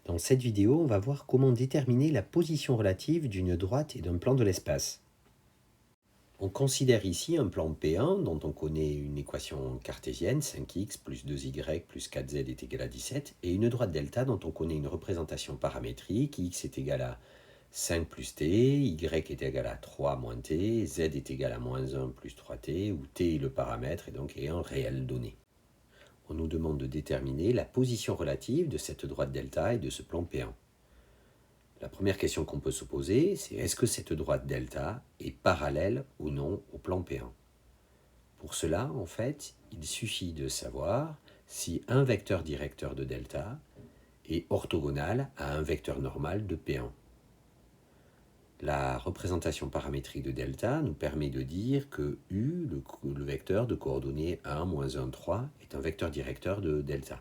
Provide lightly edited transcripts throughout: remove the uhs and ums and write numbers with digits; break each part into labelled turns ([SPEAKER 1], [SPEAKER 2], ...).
[SPEAKER 1] Dans cette vidéo, on va voir comment déterminer la position relative d'une droite et d'un plan de l'espace. On considère ici un plan P1 dont on connaît une équation cartésienne, 5x plus 2y plus 4z est égal à 17, et une droite delta dont on connaît une représentation paramétrique, x est égal à 5 plus t, y est égal à 3 moins t, z est égal à moins 1 plus 3t, où t est le paramètre et donc est un réel donné. On nous demande de déterminer la position relative de cette droite delta et de ce plan P1. La première question qu'on peut se poser, c'est est-ce que cette droite delta est parallèle ou non au plan P1 ? Pour cela, en fait, il suffit de savoir si un vecteur directeur de delta est orthogonal à un vecteur normal de P1. La représentation paramétrique de delta nous permet de dire que U, le vecteur de coordonnées 1, moins 1, 3, est un vecteur directeur de delta.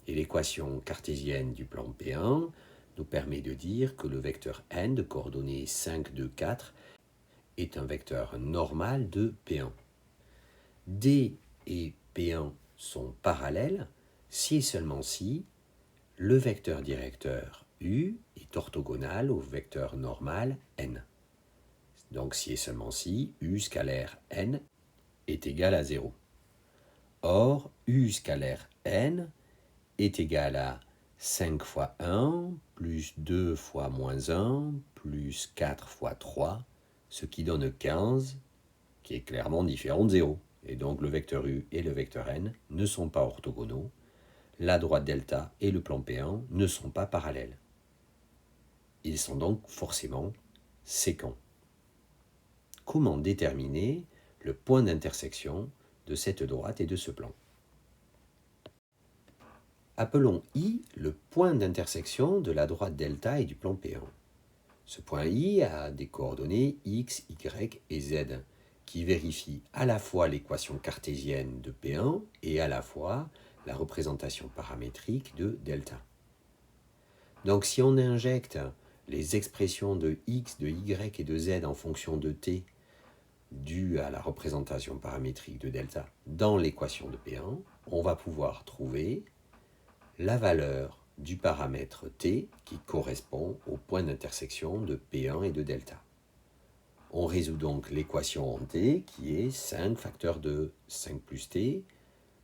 [SPEAKER 1] Et l'équation cartésienne du plan P1 nous permet de dire que le vecteur n de coordonnées 5, 2, 4 est un vecteur normal de P1. D et P1 sont parallèles si et seulement si le vecteur directeur U est orthogonal au vecteur normal n. Donc si et seulement si U scalaire n est égal à 0. Or, U scalaire n est égal à 5 fois 1, plus 2 fois moins 1, plus 4 fois 3, ce qui donne 15, qui est clairement différent de 0. Et donc le vecteur U et le vecteur n ne sont pas orthogonaux. La droite delta et le plan P1 ne sont pas parallèles. Ils sont donc forcément sécants. Comment déterminer le point d'intersection de cette droite et de ce plan ? Appelons I le point d'intersection de la droite delta et du plan P1. Ce point I a des coordonnées x, y et z qui vérifient à la fois l'équation cartésienne de P1 et à la fois la représentation paramétrique de delta. Donc si on injecte les expressions de x, de y et de z en fonction de t dues à la représentation paramétrique de delta dans l'équation de P1, on va pouvoir trouver la valeur du paramètre t qui correspond au point d'intersection de P1 et de delta. On résout donc l'équation en t qui est 5 facteur de 5 plus t,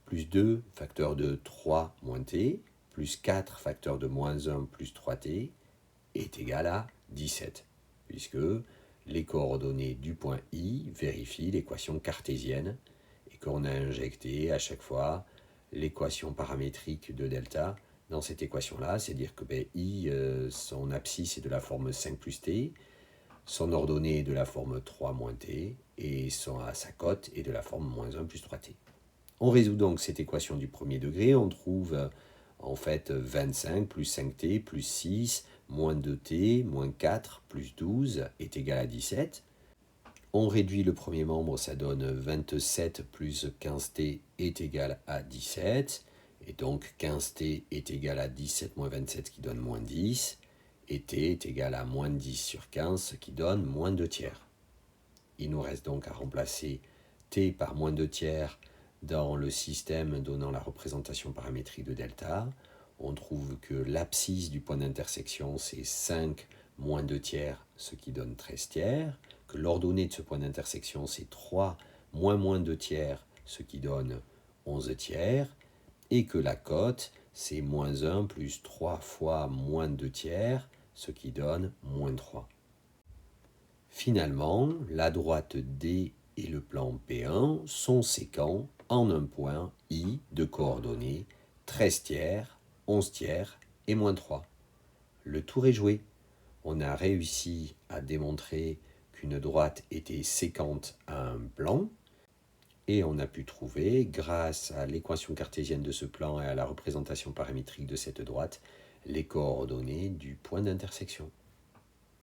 [SPEAKER 1] plus 2 facteur de 3 moins t, plus 4 facteur de moins 1 plus 3t est égal à 17, puisque les coordonnées du point I vérifient l'équation cartésienne et qu'on a injecté à chaque fois l'équation paramétrique de delta dans cette équation-là, c'est-à-dire que I, son abscisse est de la forme 5 plus t, son ordonnée est de la forme 3 moins t, et sa cote est de la forme moins 1 plus 3t. On résout donc cette équation du premier degré, on trouve en fait 25 plus 5t plus 6 moins 2t moins 4 plus 12 est égal à 17. On réduit le premier membre, ça donne 27 plus 15t est égal à 17. Et donc 15t est égal à 17 moins 27, ce qui donne moins 10. Et t est égal à moins 10 sur 15, ce qui donne moins 2 tiers. Il nous reste donc à remplacer t par moins 2 tiers dans le système donnant la représentation paramétrique de delta. On trouve que l'abscisse du point d'intersection, c'est 5 moins 2 tiers, ce qui donne 13 tiers. Que l'ordonnée de ce point d'intersection, c'est 3 moins 2 tiers, ce qui donne 11 tiers. Et que la cote, c'est moins 1 plus 3 fois moins 2 tiers, ce qui donne moins 3. Finalement, la droite D et le plan P1 sont sécants en un point I de coordonnées 13 tiers, 11 tiers et moins 3. Le tour est joué. On a réussi à démontrer qu'une droite était séquente à un plan et on a pu trouver, grâce à l'équation cartésienne de ce plan et à la représentation paramétrique de cette droite, les coordonnées du point d'intersection.